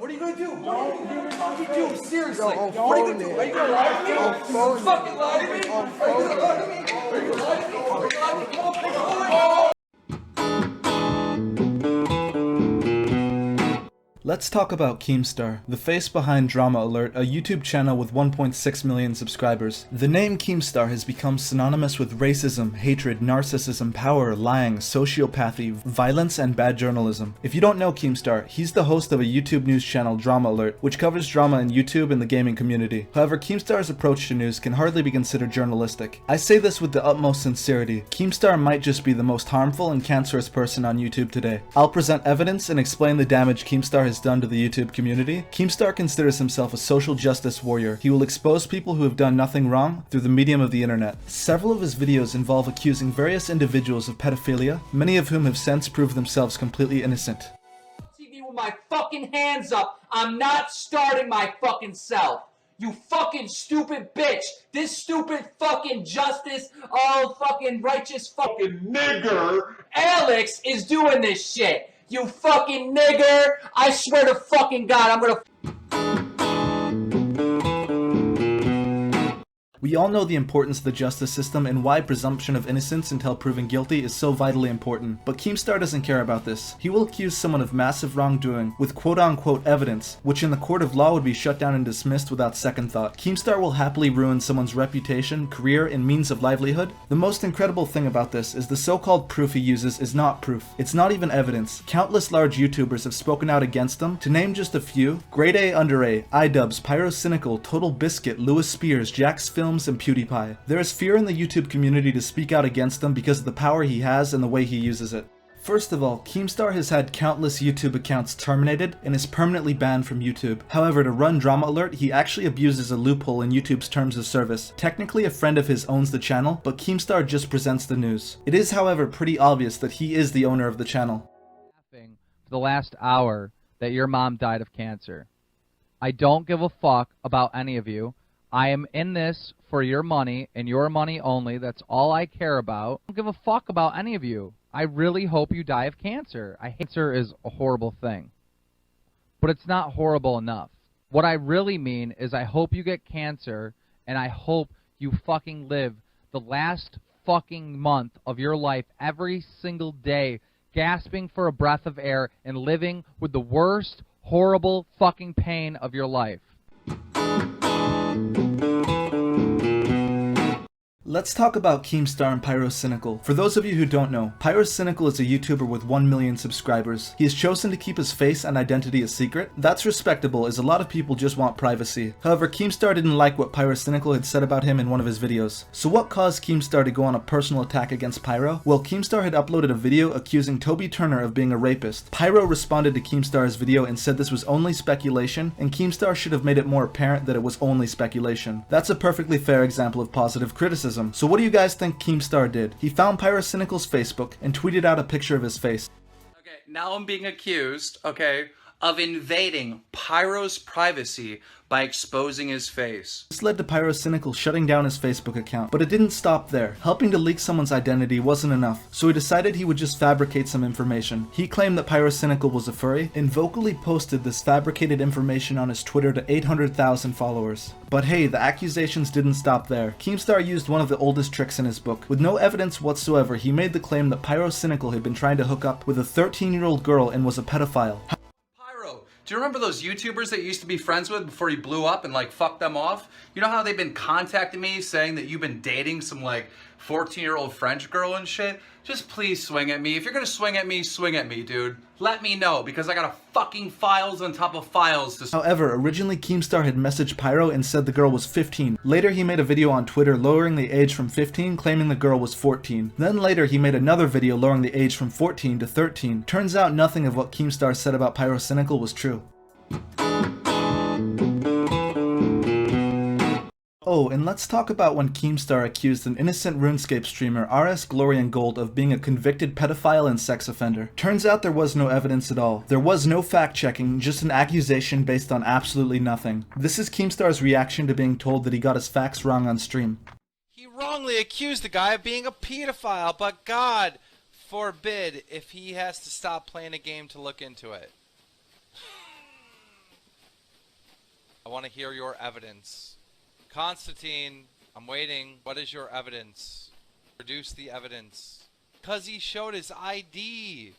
What are you gonna do? What are you gonna fucking do? Seriously. Yo, what are you gonna do? Are you gonna lie to me? Fucking lie to me? Are you gonna lie to me? Are you gonna lie to me? Are you gonna lie to me? Come on, pick a lie. Let's talk about KeemStar, the face behind Drama Alert, a YouTube channel with 1.6 million subscribers. The name KeemStar has become synonymous with racism, hatred, narcissism, power, lying, sociopathy, violence, and bad journalism. If you don't know KeemStar, he's the host of a YouTube news channel, Drama Alert, which covers drama in YouTube and the gaming community. However, KeemStar's approach to news can hardly be considered journalistic. I say this with the utmost sincerity. KeemStar might just be the most harmful and cancerous person on YouTube today. I'll present evidence and explain the damage KeemStar has done to the YouTube community. KeemStar considers himself a social justice warrior. He will expose people who have done nothing wrong through the medium of the internet. Several of his videos involve accusing various individuals of pedophilia, many of whom have since proved themselves completely innocent. TV with my fucking hands up. I'm not starting my fucking self. You fucking stupid bitch. This stupid fucking justice, all fucking righteous fucking nigger, Alex is doing this shit. You fucking nigger! I swear to fucking God, I'm gonna. We all know the importance of the justice system and why presumption of innocence until proven guilty is so vitally important, but KeemStar doesn't care about this. He will accuse someone of massive wrongdoing with quote-unquote evidence, which in the court of law would be shut down and dismissed without second thought. KeemStar will happily ruin someone's reputation, career, and means of livelihood. The most incredible thing about this is the so-called proof he uses is not proof. It's not even evidence. Countless large YouTubers have spoken out against them. To name just a few: Grade A Under A, iDubbbz, Pyrocynical, Total Biscuit, Lewis Spears, Jax Films, and PewDiePie. There is fear in the YouTube community to speak out against them because of the power he has and the way he uses it. First of all, KeemStar has had countless YouTube accounts terminated and is permanently banned from YouTube. However, to run Drama Alert, he actually abuses a loophole in YouTube's terms of service. Technically, a friend of his owns the channel, but KeemStar just presents the news. It is, however, pretty obvious that he is the owner of the channel. For the last hour that your mom died of cancer. I don't give a fuck about any of you. I am in this for your money and your money only. That's all I care about. I don't give a fuck about any of you. I really hope you die of cancer. Cancer is a horrible thing. But it's not horrible enough. What I really mean is I hope you get cancer and I hope you fucking live the last fucking month of your life every single day gasping for a breath of air and living with the worst, horrible fucking pain of your life. Let's talk about KeemStar and Pyrocynical. For those of you who don't know, Pyrocynical is a YouTuber with 1 million subscribers. He has chosen to keep his face and identity a secret. That's respectable, as a lot of people just want privacy. However, KeemStar didn't like what Pyrocynical had said about him in one of his videos. So what caused KeemStar to go on a personal attack against Pyro? Well, KeemStar had uploaded a video accusing Toby Turner of being a rapist. Pyro responded to KeemStar's video and said this was only speculation, and KeemStar should have made it more apparent that it was only speculation. That's a perfectly fair example of positive criticism. So what do you guys think KeemStar did? He found Pyrocynical's Facebook and tweeted out a picture of his face. Okay, now I'm being accused, okay, of invading Pyro's privacy by exposing his face. This led to Pyrocynical shutting down his Facebook account, but it didn't stop there. Helping to leak someone's identity wasn't enough, so he decided he would just fabricate some information. He claimed that Pyrocynical was a furry and vocally posted this fabricated information on his Twitter to 800,000 followers. But hey, the accusations didn't stop there. KeemStar used one of the oldest tricks in his book. With no evidence whatsoever, he made the claim that Pyrocynical had been trying to hook up with a 13-year-old girl and was a pedophile. Do you remember those YouTubers that you used to be friends with before you blew up and like fucked them off? You know how they've been contacting me saying that you've been dating some like 14-year-old French girl and shit? Just please swing at me. If you're gonna swing at me, dude. Let me know, because I got a fucking files on top of files to... However, originally KeemStar had messaged Pyro and said the girl was 15. Later he made a video on Twitter lowering the age from 15, claiming the girl was 14. Then later he made another video lowering the age from 14 to 13. Turns out nothing of what KeemStar said about Pyrocynical was true. Oh, and let's talk about when KeemStar accused an innocent RuneScape streamer, RS Glory and Gold, of being a convicted pedophile and sex offender. Turns out there was no evidence at all. There was no fact-checking, just an accusation based on absolutely nothing. This is KeemStar's reaction to being told that he got his facts wrong on stream. He wrongly accused the guy of being a pedophile, but God forbid if he has to stop playing a game to look into it. want to hear your evidence. Constantine, I'm waiting. What is your evidence? Produce the evidence. Because he showed his ID.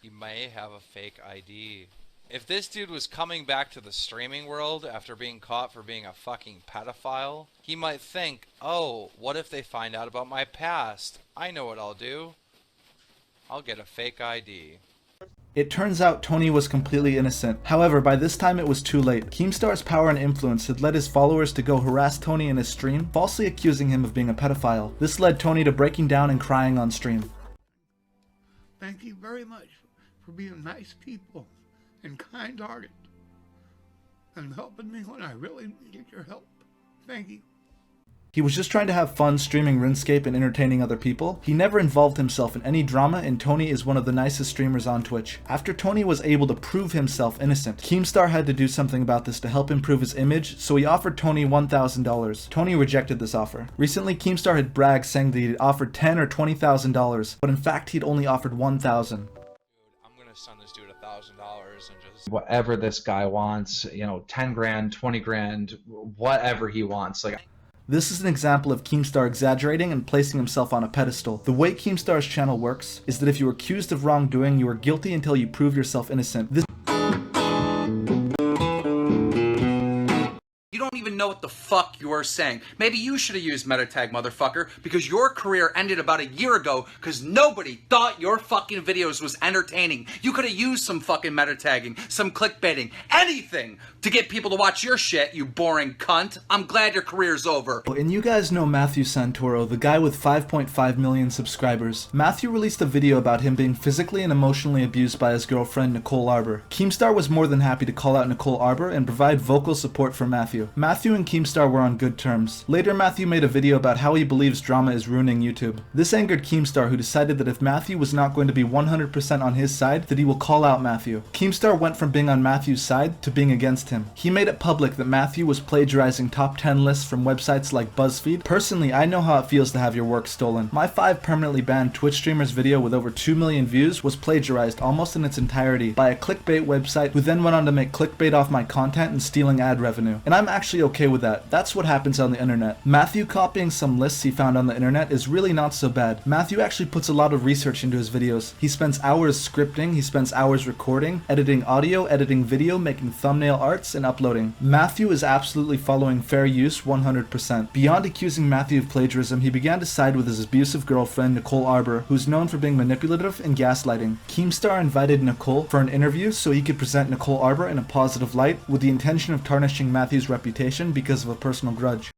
He may have a fake ID. If this dude was coming back to the streaming world after being caught for being a fucking pedophile, he might think, oh, what if they find out about my past? I know what I'll do. I'll get a fake ID. It turns out Tony was completely innocent. However, by this time it was too late. KeemStar's power and influence had led his followers to go harass Tony in his stream, falsely accusing him of being a pedophile. This led Tony to breaking down and crying on stream. Thank you very much for being nice people and kind-hearted and helping me when I really needed your help. Thank you. He was just trying to have fun streaming RuneScape and entertaining other people. He never involved himself in any drama, and Tony is one of the nicest streamers on Twitch. After Tony was able to prove himself innocent, KeemStar had to do something about this to help improve his image, so he offered Tony $1,000. Tony rejected this offer. Recently, KeemStar had bragged saying that he'd offered $10,000 or $20,000, but in fact he'd only offered $1,000. Dude, I'm gonna send this dude $1,000 and just... Whatever this guy wants, you know, 10 grand, 20 grand, whatever he wants. Like, This is an example of KeemStar exaggerating and placing himself on a pedestal. The way KeemStar's channel works is that if you are accused of wrongdoing, you are guilty until you prove yourself innocent. You don't even know what the fuck you're saying. Maybe you should have used MetaTag, motherfucker, because your career ended about a year ago because nobody thought your fucking videos was entertaining. You could have used some fucking MetaTagging, some clickbaiting, anything to get people to watch your shit, you boring cunt. I'm glad your career's over. And you guys know Matthew Santoro, the guy with 5.5 million subscribers. Matthew released a video about him being physically and emotionally abused by his girlfriend Nicole Arbor. KeemStar was more than happy to call out Nicole Arbor and provide vocal support for Matthew. Matthew and KeemStar were on good terms. Later, Matthew made a video about how he believes drama is ruining YouTube. This angered KeemStar, who decided that if Matthew was not going to be 100% on his side, that he will call out Matthew. KeemStar went from being on Matthew's side to being against him. He made it public that Matthew was plagiarizing top 10 lists from websites like BuzzFeed. Personally, I know how it feels to have your work stolen. My 5 permanently banned Twitch streamers video with over 2 million views was plagiarized almost in its entirety by a clickbait website who then went on to make clickbait off my content and stealing ad revenue. And I'm actually okay with that. That's what happens on the internet. Matthew copying some lists he found on the internet is really not so bad. Matthew actually puts a lot of research into his videos. He spends hours scripting, he spends hours recording, editing audio, editing video, making thumbnail arts, and uploading. Matthew is absolutely following fair use 100%. Beyond accusing Matthew of plagiarism, he began to side with his abusive girlfriend Nicole Arbor, who's known for being manipulative and gaslighting. KeemStar invited Nicole for an interview so he could present Nicole Arbor in a positive light with the intention of tarnishing Matthew's reputation because of a personal grudge.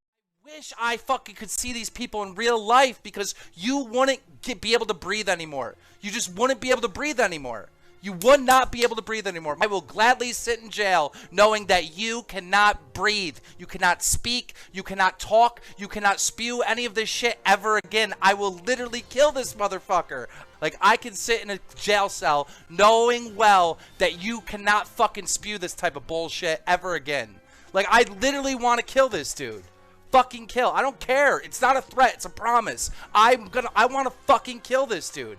Wish I fucking could see these people in real life because you wouldn't be able to breathe anymore. You just wouldn't be able to breathe anymore. You would not be able to breathe anymore. I will gladly sit in jail knowing that you cannot breathe. You cannot speak. You cannot talk. You cannot spew any of this shit ever again. I will literally kill this motherfucker. Like, I can sit in a jail cell knowing well that you cannot fucking spew this type of bullshit ever again. Like, I literally want to kill this dude. Fucking kill. I don't care. It's not a threat. It's a promise. I want to fucking kill this dude.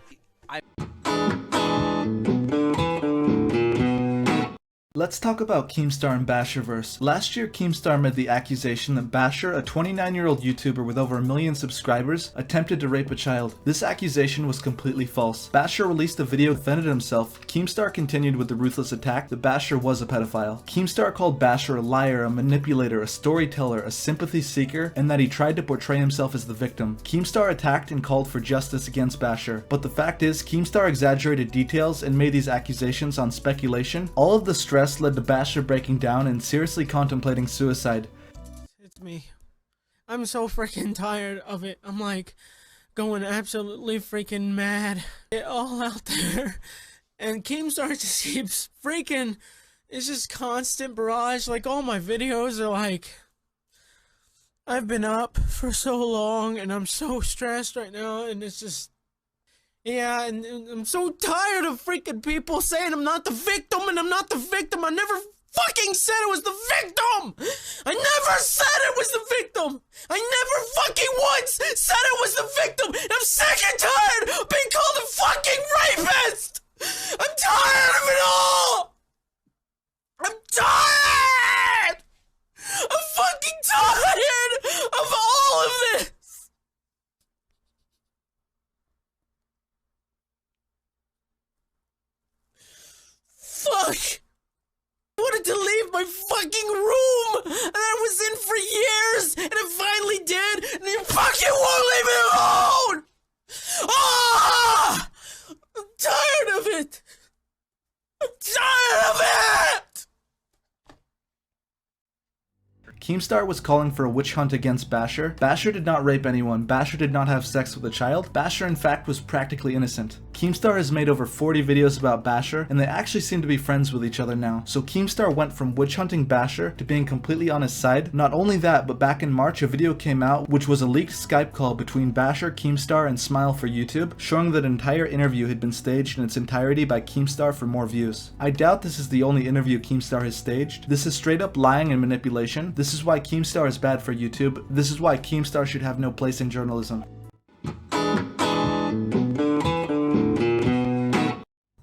Let's talk about KeemStar and Basherverse. Last year, KeemStar made the accusation that Basher, a 29-year-old YouTuber with over 1 million subscribers, attempted to rape a child. This accusation was completely false. Basher released a video defended himself. KeemStar continued with the ruthless attack that Basher was a pedophile. KeemStar called Basher a liar, a manipulator, a storyteller, a sympathy seeker, and that he tried to portray himself as the victim. KeemStar attacked and called for justice against Basher. But the fact is, KeemStar exaggerated details and made these accusations on speculation. All of the stress led to Basher breaking down and seriously contemplating suicide. It's me. I'm so freaking tired of it. I'm like going absolutely freaking mad. It all out there. And KeemStar just keeps freaking, it's just constant barrage. Like, all my videos are like, I've been up for so long and I'm so stressed right now, and it's just, yeah, and I'm so tired of freaking people saying I'm not the victim and I'm not the victim. I never fucking said it was the victim! I never said it was the victim! I never fucking once said it was the victim! And I'm sick and tired of being called a fucking rapist! I'm tired of it all! I'm tired! fuck? I wanted to leave my fucking room that I was in for years, and I finally did, and you fucking won't leave me alone! Ah! I'm tired of it! I'm tired of it! KeemStar was calling for a witch hunt against Basher. Basher did not rape anyone. Basher did not have sex with a child. Basher, in fact, was practically innocent. KeemStar has made over 40 videos about Basher, and they actually seem to be friends with each other now. So KeemStar went from witch hunting Basher to being completely on his side. Not only that, but back in March, a video came out which was a leaked Skype call between Basher, KeemStar, and Smile for YouTube, showing that an entire interview had been staged in its entirety by KeemStar for more views. I doubt this is the only interview KeemStar has staged. This is straight up lying and manipulation. This is why KeemStar is bad for YouTube. This is why KeemStar should have no place in journalism.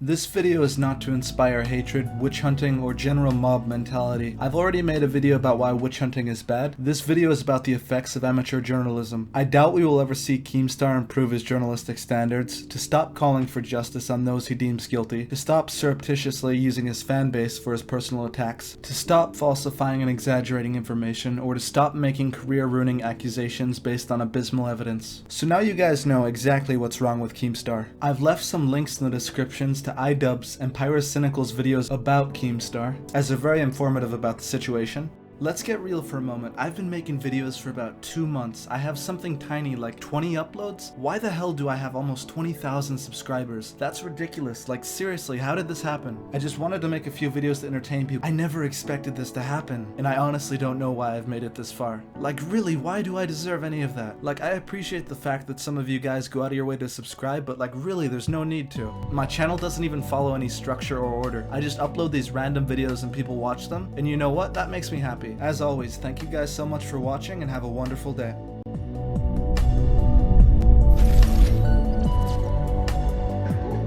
This video is not to inspire hatred, witch hunting, or general mob mentality. I've already made a video about why witch hunting is bad. This video is about the effects of amateur journalism. I doubt we will ever see KeemStar improve his journalistic standards, to stop calling for justice on those he deems guilty, to stop surreptitiously using his fan base for his personal attacks, to stop falsifying and exaggerating information, or to stop making career-ruining accusations based on abysmal evidence. So now you guys know exactly what's wrong with KeemStar. I've left some links in the descriptions to iDubbbz and Pyrocynical's videos about KeemStar, as they're very informative about the situation. Let's get real for a moment. I've been making videos for about 2 months. I have something tiny like 20 uploads. Why the hell do I have almost 20,000 subscribers? That's ridiculous. Like seriously, how did this happen? I just wanted to make a few videos to entertain people. I never expected this to happen, and I honestly don't know why I've made it this far. Like really, why do I deserve any of that? Like I appreciate the fact that some of you guys go out of your way to subscribe, but like really, there's no need to. My channel doesn't even follow any structure or order. I just upload these random videos and people watch them, and you know what? That makes me happy. As always, thank you guys so much for watching and have a wonderful day.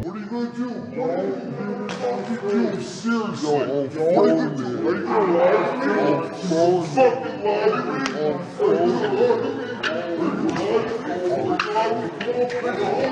What are you gonna do, bro? Seriously, what are you gonna do? Are you gonna lie to me? Fucking lie to me? Are you gonna lie to me? Are you gonna lie to me?